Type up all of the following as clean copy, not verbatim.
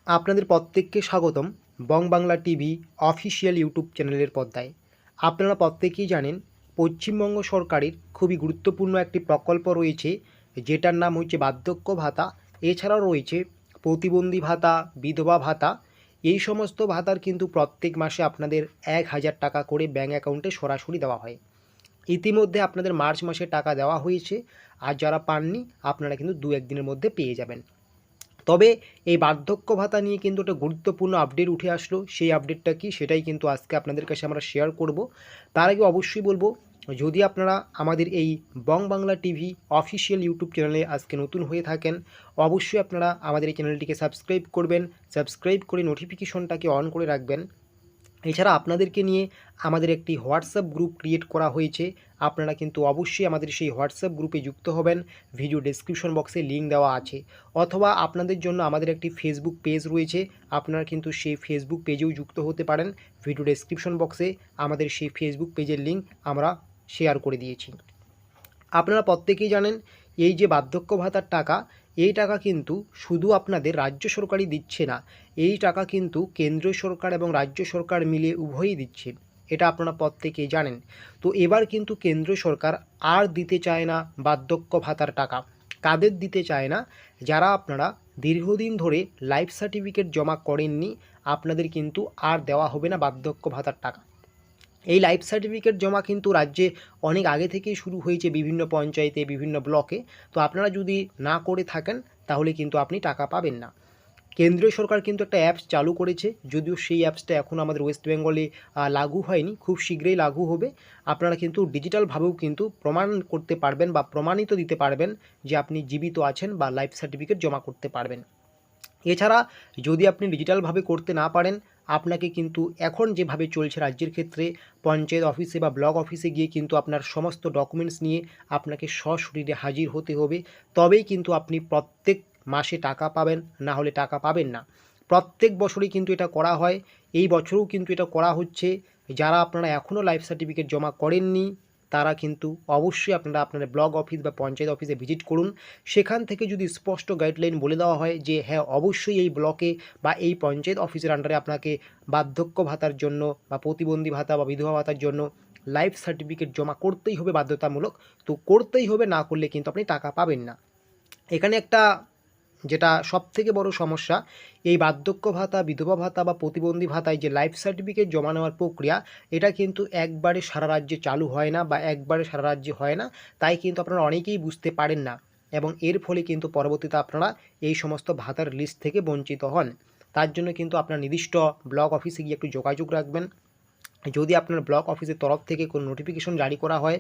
আপনাদের প্রত্যেককে স্বাগতম বং বাংলা টিভি অফিসিয়াল ইউটিউব চ্যানেলের পর্দায়। আপনারা প্রত্যেকেই জানেন পশ্চিমবঙ্গ সরকারের খুবই গুরুত্বপূর্ণ একটি প্রকল্প রয়েছে, যেটার নাম হচ্ছে বার্ধক্য ভাতা। এছাড়াও রয়েছে প্রতিবন্ধী ভাতা, বিধবা ভাতা। এই সমস্ত ভাতার কিন্তু প্রত্যেক মাসে আপনাদের 1,000 টাকা করে ব্যাঙ্ক অ্যাকাউন্টে সরাসরি দেওয়া হয়। ইতিমধ্যে আপনাদের মার্চ মাসে টাকা দেওয়া হয়েছে, আর যারা পাননি আপনারা কিন্তু 2-1 দিনের মধ্যে পেয়ে যাবেন। তবে এই বার্ধক্য ভাতা নিয়ে কিন্তু একটা গুরুত্বপূর্ণ আপডেট উঠে আসলো। সেই আপডেটটা কি সেটাই কিন্তু আজকে আপনাদের কাছে আমরা শেয়ার করব। তার আগে অবশ্যই বলবো, যদি আপনারা আমাদের এই বং বাংলা টিভি অফিসিয়াল ইউটিউব চ্যানেলে আজকে নতুন হয়ে থাকেন, অবশ্যই আপনারা আমাদের এই চ্যানেলটিকে সাবস্ক্রাইব করবেন। সাবস্ক্রাইব করে নোটিফিকেশনটাকে অন করে রাখবেন। এছাড়া আপনাদেরকে নিয়ে আমাদের একটি হোয়াটসঅ্যাপ গ্রুপ ক্রিয়েট করা হয়েছে। আপনারা কিন্তু অবশ্যই আমাদের সেই হোয়াটসঅ্যাপ গ্রুপে যুক্ত হবেন। ভিডিও ডেসক্রিপশন বক্সে লিঙ্ক দেওয়া আছে। অথবা আপনাদের জন্য আমাদের একটি ফেসবুক পেজ রয়েছে, আপনারা কিন্তু সেই ফেসবুক পেজেও যুক্ত হতে পারেন। ভিডিও ডেসক্রিপশন বক্সে আমাদের সেই ফেসবুক পেজের লিঙ্ক আমরা শেয়ার করে দিয়েছি। আপনারা প্রত্যেকেই জানেন এই যে বার্ধক্য ভাতার টাকা, এই টাকা কিন্তু শুধু আপনাদের রাজ্য সরকারই দিচ্ছে না, এই টাকা কিন্তু কেন্দ্রীয় সরকার এবং রাজ্য সরকার মিলে উভয়ই দিচ্ছে। এটা আপনারা প্রত্যেকেই জানেন। তো এবার কিন্তু কেন্দ্রীয় সরকার আর দিতে চায় না বার্ধক্য ভাতার টাকা। কাদের দিতে চায় না? যারা আপনারা দীর্ঘদিন ধরে লাইফ সার্টিফিকেট জমা করেননি, আপনাদের কিন্তু আর দেওয়া হবে না বার্ধক্য ভাতার টাকা। এই লাইফ সার্টিফিকেট জমা কিন্তু রাজ্যে অনেক আগে থেকেই শুরু হয়েছে, বিভিন্ন পঞ্চায়েতে, বিভিন্ন ব্লকে। তো আপনারা যদি না করে থাকেন তাহলে কিন্তু আপনি টাকা পাবেন না। কেন্দ্রীয় সরকার কিন্তু একটা অ্যাপস চালু করেছে, যদিও সেই অ্যাপসটা এখন আমাদের ওয়েস্ট বেঙ্গলে লাগু হয়নি, খুব শীঘ্রই লাগু হবে। আপনারা কিন্তু ডিজিটালভাবেও কিন্তু প্রমাণ করতে পারবেন বা প্রমাণিত দিতে পারবেন যে আপনি জীবিত আছেন বা লাইফ সার্টিফিকেট জমা করতে পারবেন। এছাড়া যদি আপনি ডিজিটালভাবে করতে না পারেন, আপনাকে কিন্তু এখন যেভাবে চলছে রাজ্যের ক্ষেত্রে, পঞ্চায়েত অফিসে বা ব্লক অফিসে গিয়ে কিন্তু আপনার সমস্ত ডকুমেন্টস নিয়ে আপনাকে সশরীরে হাজির হতে হবে। তবেই কিন্তু আপনি প্রত্যেক মাসে টাকা পাবেন, না হলে টাকা পাবেন না। প্রত্যেক বছরই কিন্তু এটা করা হয়, এই বছরেও কিন্তু এটা করা হচ্ছে। যারা আপনারা এখনও লাইফ সার্টিফিকেট জমা করেননি তারা কিন্তু অবশ্যই আপনারা আপনাদের ব্লক অফিস বা পঞ্চায়েত অফিসে ভিজিট করুন। সেখান থেকে যদি স্পষ্ট গাইডলাইন বলে দেওয়া হয় যে হ্যাঁ অবশ্যই এই ব্লকে বা এই পঞ্চায়েত অফিসের আন্ডারে আপনাকে বার্ধক্য ভাতার জন্য বা প্রতিবন্ধী ভাতা বা বিধবা ভাতার জন্য লাইফ সার্টিফিকেট জমা করতেই হবে বাধ্যতামূলক, তো করতেই হবে, না করলে কিন্তু আপনি টাকা পাবেন না। এখানে একটা যেটা সবথেকে বড় সমস্যা, এই বার্ধক্য ভাতা, বিধবা ভাতা বা প্রতিবন্ধী ভাতায় যে লাইফ সার্টিফিকেট জমা নেওয়ার প্রক্রিয়া, এটা কিন্তু একবারে সারা রাজ্যে চালু হয় না বা একবারে সারা রাজ্যে হয় না। তাই কিন্তু আপনারা অনেকেই বুঝতে পারেন না, এবং এর ফলে কিন্তু পরবর্তীতে আপনারা এই সমস্ত ভাতার লিস্ট থেকে বঞ্চিত হন। তার জন্য কিন্তু আপনার নির্দিষ্ট ব্লক অফিসে গিয়ে একটু যোগাযোগ রাখবেন। যদি আপনার ব্লক অফিসের তরফ থেকে কোনো নোটিফিকেশন জারি করা হয়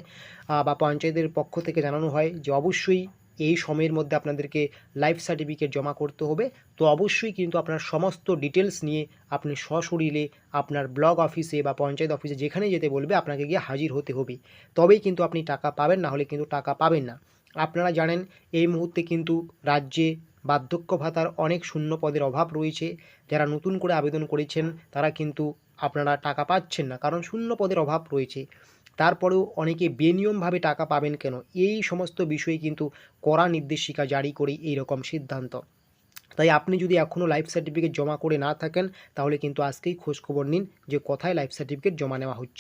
বা পঞ্চায়েতের পক্ষ থেকে জানানো হয় যে অবশ্যই এই সময়ের মধ্যে আপনাদেরকে লাইফ সার্টিফিকেট জমা করতে হবে, তো অবশ্যই কিন্তু আপনার সমস্ত ডিটেলস নিয়ে আপনি সশরীরে আপনার ব্লক অফিসে বা পঞ্চায়েত অফিসে যেখানেই যেতে বলবে আপনাকে গিয়ে হাজির হতে হবে। তবেই কিন্তু আপনি টাকা পাবেন, না হলে কিন্তু টাকা পাবেন না। আপনারা জানেন এই মুহূর্তে কিন্তু রাজ্যে বার্ধক্য ভাতার অনেক শূন্য পদের অভাব রয়েছে। যারা নতুন করে আবেদন করেছেন তারা কিন্তু আপনারা টাকা পাচ্ছেন না, কারণ শূন্য পদের অভাব রয়েছে। তারপরেও অনেকে বেনিয়মভাবে টাকা পাবেন কেন, এই সমস্ত বিষয়ে কিন্তু কড়া নির্দেশিকা জারি করে এই রকম সিদ্ধান্ত। তাই আপনি যদি এখনও লাইফ সার্টিফিকেট জমা করে না থাকেন তাহলে কিন্তু আজকেই খোঁজখবর নিন যে কোথায় লাইফ সার্টিফিকেট জমা নেওয়া হচ্ছে।